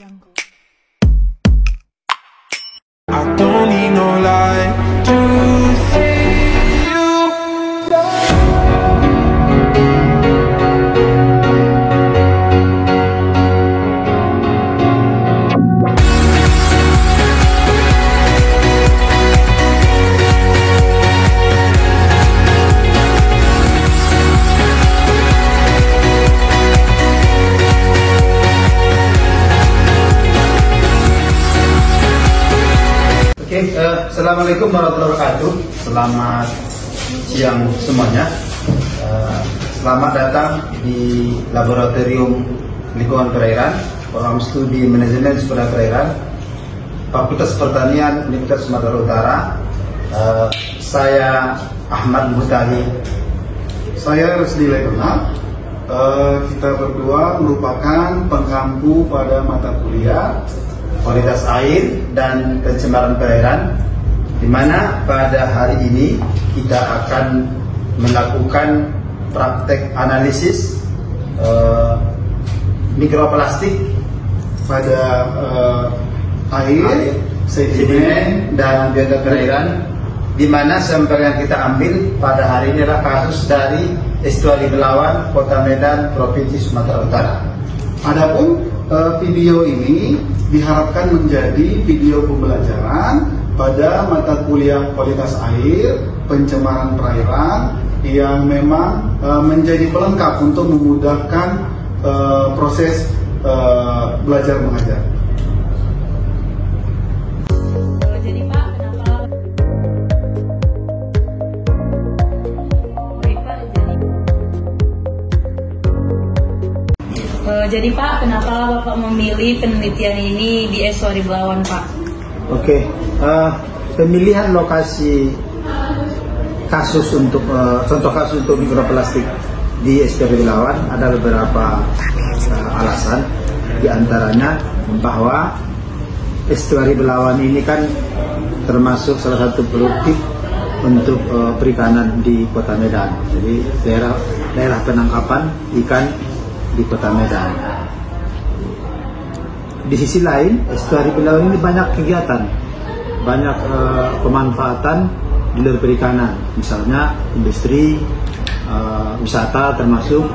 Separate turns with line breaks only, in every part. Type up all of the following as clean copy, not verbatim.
Jungle.
I don't need no light to see you.
Assalamualaikum warahmatullahi wabarakatuh. Selamat siang semuanya. Selamat datang di Laboratorium Lingkungan Perairan, Program Studi Manajemen Sumber Perairan, Fakultas Pertanian Universitas Sumatera Utara. Saya Ahmad Mutali.
Saya Rusdi Lekona. Kita berdua merupakan pengampu pada mata kuliah
Kualitas Air dan Pencemaran Perairan, di mana pada hari ini kita akan melakukan praktek analisis mikroplastik
pada air,
sedimen dan biota perairan, di mana sampel yang kita ambil pada hari ini adalah kasus dari Estuari Belawan, Kota Medan, Provinsi Sumatera Utara.
Adapun video ini diharapkan menjadi video pembelajaran pada mata kuliah kualitas air, pencemaran perairan yang memang menjadi pelengkap untuk memudahkan proses belajar mengajar.
Jadi Pak, kenapa? Baik Pak, jadi Pak, kenapa Bapak memilih penelitian ini di Estuari Belawan, Pak?
Oke, pemilihan lokasi kasus untuk contoh kasus untuk mikroplastik di Estuari Belawan ada beberapa alasan. Di antaranya bahwa Estuari Belawan ini kan termasuk salah satu produktif untuk perikanan di Kota Medan. Jadi daerah penangkapan ikan di Kota Medan. Di sisi lain, Estuari Belawan ini banyak kegiatan, banyak pemanfaatan di luar perikanan, misalnya industri, wisata, termasuk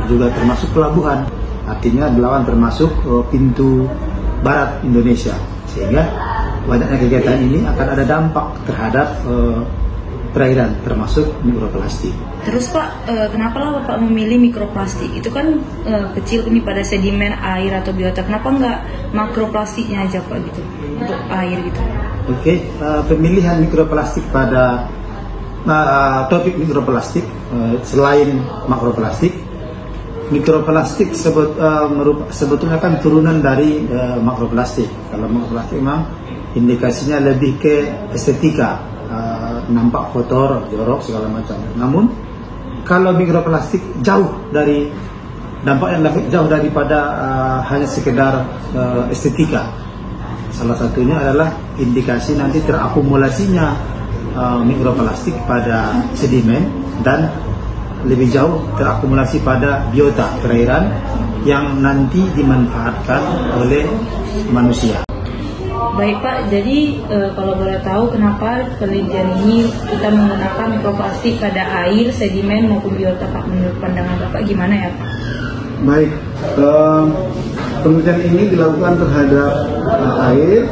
pelabuhan. Artinya Belawan termasuk pintu barat Indonesia, sehingga banyaknya kegiatan ini akan ada dampak terhadap perairan, termasuk mikroplastik.
Terus Pak, kenapa lah Bapak memilih mikroplastik? Itu kan kecil ini pada sedimen air atau biota. Kenapa nggak makroplastiknya aja Pak gitu, untuk air gitu?
Oke, pemilihan mikroplastik pada topik mikroplastik selain makroplastik, mikroplastik sebetulnya kan turunan dari makroplastik. Kalau makroplastik memang indikasinya lebih ke estetika, nampak kotor, jorok segala macam. Namun kalau mikroplastik jauh dari dampak yang lebih jauh daripada hanya sekedar estetika. Salah satunya adalah indikasi nanti terakumulasinya mikroplastik pada sedimen dan lebih jauh terakumulasi pada biota perairan yang nanti dimanfaatkan oleh manusia.
Baik Pak, jadi kalau boleh tahu kenapa penelitian ini kita menggunakan mikroplastik pada air, sedimen maupun biota Pak? Menurut pandangan Bapak gimana ya Pak?
Baik, penelitian ini dilakukan terhadap air,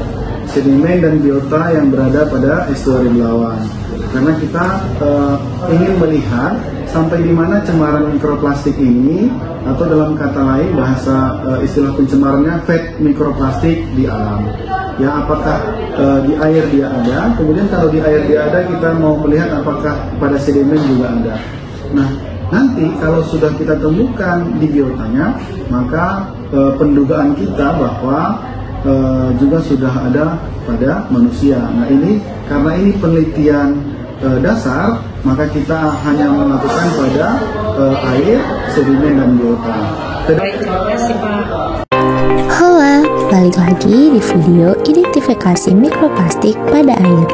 sedimen dan biota yang berada pada Estuari Belawan. Karena kita ingin melihat sampai di mana cemaran mikroplastik ini, atau dalam kata lain bahasa istilah pencemarannya fat mikroplastik di alam. Ya, apakah di air dia ada, kemudian kalau di air dia ada, kita mau melihat apakah pada sedimen juga ada. Nah, nanti kalau sudah kita temukan di biotanya, maka pendugaan kita bahwa juga sudah ada pada manusia. Nah, ini karena ini penelitian dasar, maka kita hanya melakukan pada air, sedimen dan biota.
Baik, terima kasih Pak.
Hola, balik lagi di video identifikasi mikroplastik pada air.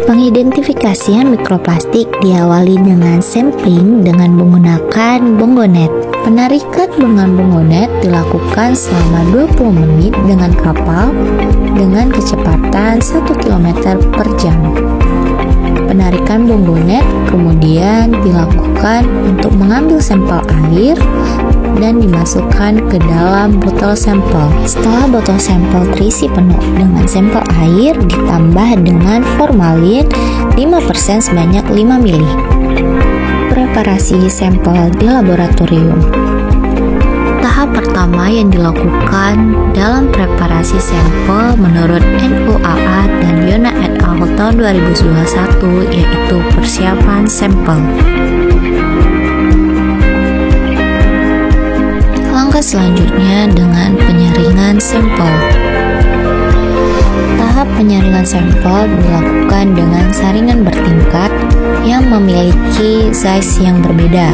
Pengidentifikasian mikroplastik diawali dengan sampling dengan menggunakan Bongonet. Penarikan dengan bongonet dilakukan selama 20 menit dengan kapal dengan kecepatan 1 km per jam. Penarikan bongonet kemudian dilakukan untuk mengambil sampel air dan dimasukkan ke dalam botol sampel. Setelah botol sampel terisi penuh dengan sampel air, ditambah dengan formalin 5% sebanyak 5 ml. Preparasi sampel di laboratorium. Tahap pertama yang dilakukan dalam preparasi sampel menurut NUAA dan Yona et al. Tahun 2021 yaitu persiapan sampel. Langkah selanjutnya dengan penyaringan sampel. Tahap penyaringan sampel dilakukan dengan saringan bertingkat yang memiliki size yang berbeda.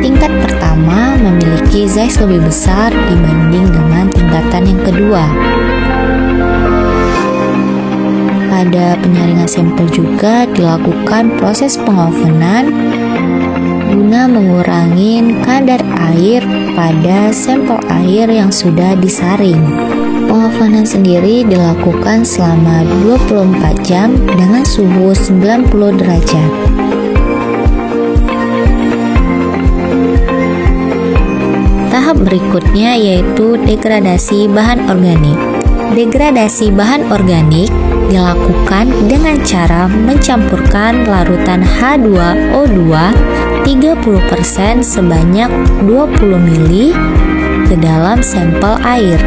Tingkat pertama memiliki size lebih besar dibanding dengan tingkatan yang kedua. Pada penyaringan sampel juga dilakukan proses pengovenan guna mengurangi kadar air pada sampel air yang sudah disaring. Pengovenan sendiri dilakukan selama 24 jam dengan suhu 90 derajat. Tahap berikutnya yaitu degradasi bahan organik. Degradasi bahan organik dilakukan dengan cara mencampurkan larutan H2O2 30% sebanyak 20 ml ke dalam sampel air.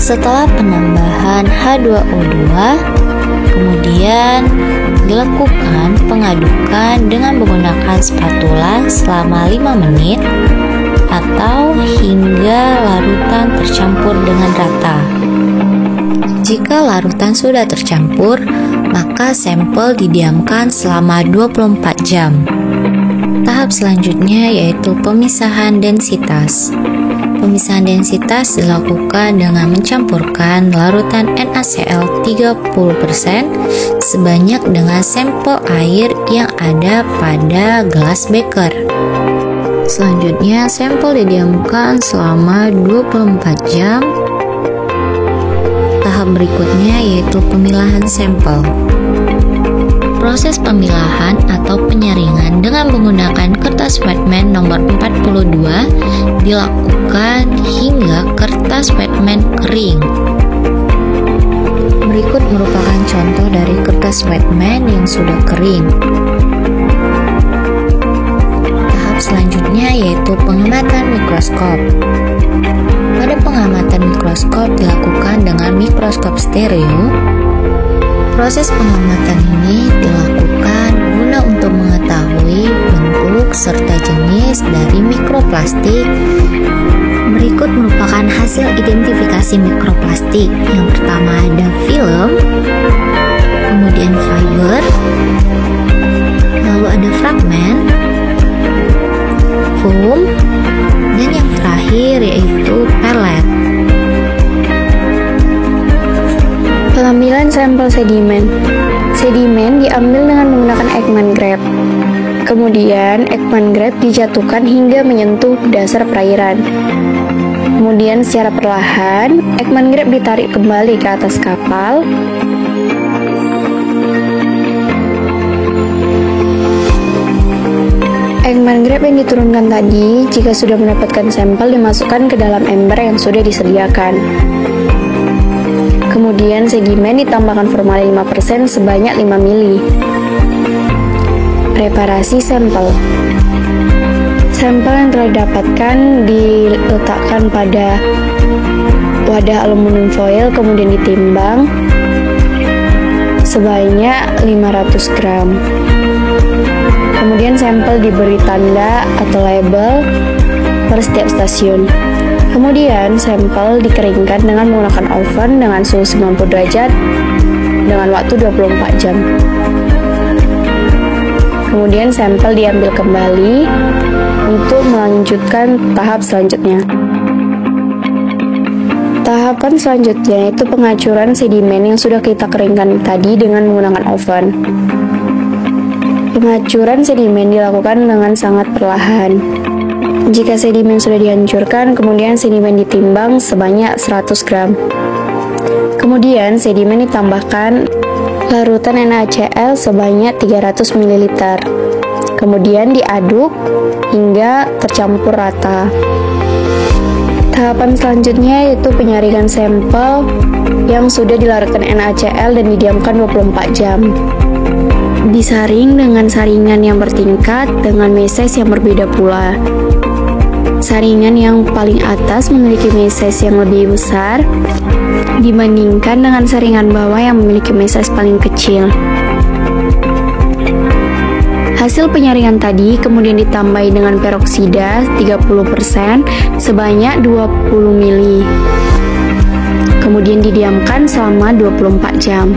Setelah penambahan H2O2, kemudian dilakukan pengadukan dengan menggunakan spatula selama 5 menit atau hingga larutan tercampur dengan rata. Jika larutan sudah tercampur, maka sampel didiamkan selama 24 jam. Tahap selanjutnya yaitu pemisahan densitas. Pemisahan densitas dilakukan dengan mencampurkan larutan NaCl 30% sebanyak dengan sampel air yang ada pada gelas beker. Selanjutnya, sampel didiamkan selama 24 jam. Tahap berikutnya yaitu pemilahan sampel. Proses pemilahan atau penyaringan dengan menggunakan kertas Wetman nomor 42 dilakukan hingga kertas Wetman kering. Berikut merupakan contoh dari kertas Wetman yang sudah kering. Tahap selanjutnya yaitu pengamatan mikroskop. Pada pengamatan mikroskop dilakukan dengan mikroskop stereo. Proses pengamatan ini dilakukan guna untuk mengetahui bentuk serta jenis dari mikroplastik. Berikut merupakan hasil identifikasi mikroplastik. Yang pertama ada film, kemudian fiber, lalu ada fragmen, foam, dan yang terakhir yaitu pelet.
Pengambilan sampel sedimen. Sedimen diambil dengan menggunakan Ekman Grab. Kemudian Ekman Grab dijatuhkan hingga menyentuh dasar perairan. Kemudian secara perlahan Ekman Grab ditarik kembali ke atas kapal. Ekman Grab yang diturunkan tadi, jika sudah mendapatkan sampel, dimasukkan ke dalam ember yang sudah disediakan. Kemudian sedimen ditambahkan formalin 5% sebanyak 5 ml. Preparasi sampel. Sampel yang telah didapatkan diletakkan pada wadah aluminium foil, kemudian ditimbang sebanyak 500 gram. Kemudian sampel diberi tanda atau label per setiap stasiun. Kemudian sampel dikeringkan dengan menggunakan oven dengan suhu 90 derajat dengan waktu 24 jam. Kemudian sampel diambil kembali untuk melanjutkan tahap selanjutnya. Tahapan selanjutnya itu pengacuran sedimen yang sudah kita keringkan tadi dengan menggunakan oven. Pengacuran sedimen dilakukan dengan sangat perlahan. Jika sedimen sudah dihancurkan, kemudian sedimen ditimbang sebanyak 100 gram. Kemudian sedimen ditambahkan larutan NaCl sebanyak 300 ml. Kemudian diaduk hingga tercampur rata. Tahapan selanjutnya yaitu penyaringan sampel yang sudah dilarutkan NaCl dan didiamkan 24 jam. Disaring dengan saringan yang bertingkat dengan mesize yang berbeda pula. Saringan yang paling atas memiliki mesize yang lebih besar dibandingkan dengan saringan bawah yang memiliki mesize paling kecil. Hasil penyaringan tadi kemudian ditambahi dengan peroksida 30% sebanyak 20 ml. Kemudian didiamkan selama 24 jam.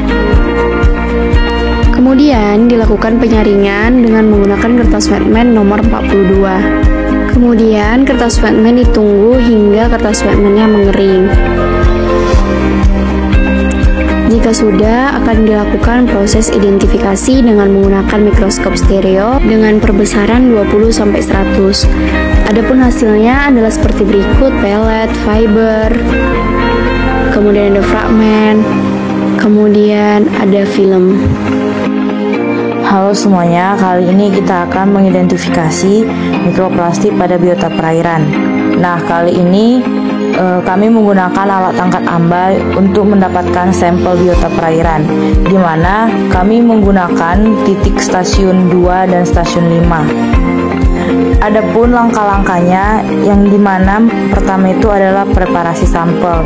Kemudian dilakukan penyaringan dengan menggunakan kertas wetman nomor 42. Kemudian kertas wetman ditunggu hingga kertas wetmannya mengering. Jika sudah, akan dilakukan proses identifikasi dengan menggunakan mikroskop stereo dengan perbesaran 20-100. Adapun hasilnya adalah seperti berikut: pelet, fiber, kemudian ada fragmen, kemudian ada film.
Halo semuanya, kali ini kita akan mengidentifikasi mikroplastik pada biota perairan. Nah, kali ini kami menggunakan alat tangkap ambai untuk mendapatkan sampel biota perairan, di mana kami menggunakan titik stasiun 2 dan stasiun 5. Adapun langkah-langkahnya, yang dimana pertama itu adalah preparasi sampel,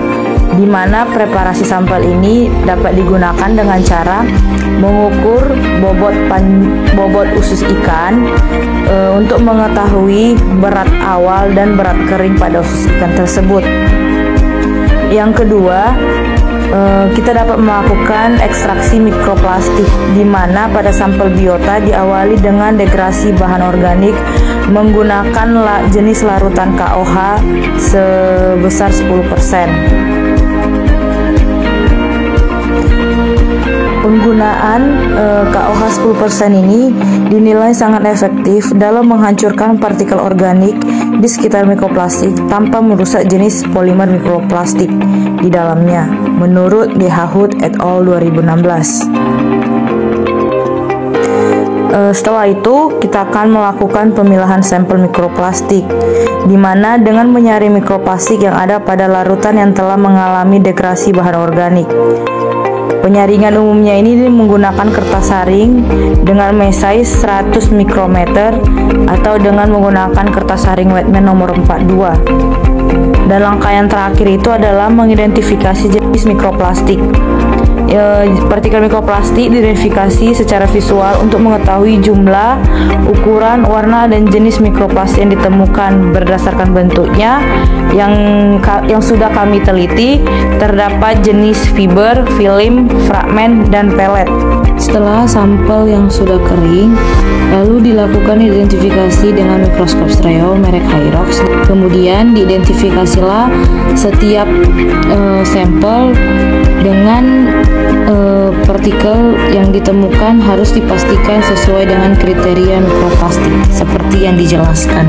di mana preparasi sampel ini dapat digunakan dengan cara mengukur bobot usus ikan untuk mengetahui berat awal dan berat kering pada usus ikan tersebut. Yang kedua, kita dapat melakukan ekstraksi mikroplastik, di mana pada sampel biota diawali dengan degrasi bahan organik menggunakan jenis larutan KOH sebesar 10%. Penggunaan KOH 10% ini dinilai sangat efektif dalam menghancurkan partikel organik di sekitar mikroplastik tanpa merusak jenis polimer mikroplastik di dalamnya, menurut DeHaut et al. 2016. Setelah itu, kita akan melakukan pemilahan sampel mikroplastik, di mana dengan menyaring mikroplastik yang ada pada larutan yang telah mengalami degradasi bahan organik. Penyaringan umumnya ini menggunakan kertas saring dengan mesize 100 mikrometer atau dengan menggunakan kertas saring wetman nomor 42. Dan langkah yang terakhir itu adalah mengidentifikasi jenis mikroplastik. Partikel mikroplastik diidentifikasi secara visual untuk mengetahui jumlah, ukuran, warna, dan jenis mikroplastik yang ditemukan. Berdasarkan bentuknya yang sudah kami teliti, terdapat jenis fiber, film, fragmen, dan pelet. Setelah sampel yang sudah kering, lalu dilakukan identifikasi dengan mikroskop stereo merek Hyrox. Kemudian diidentifikasilah setiap sampel dengan partikel yang ditemukan harus dipastikan sesuai dengan kriteria mikroplastik seperti yang dijelaskan.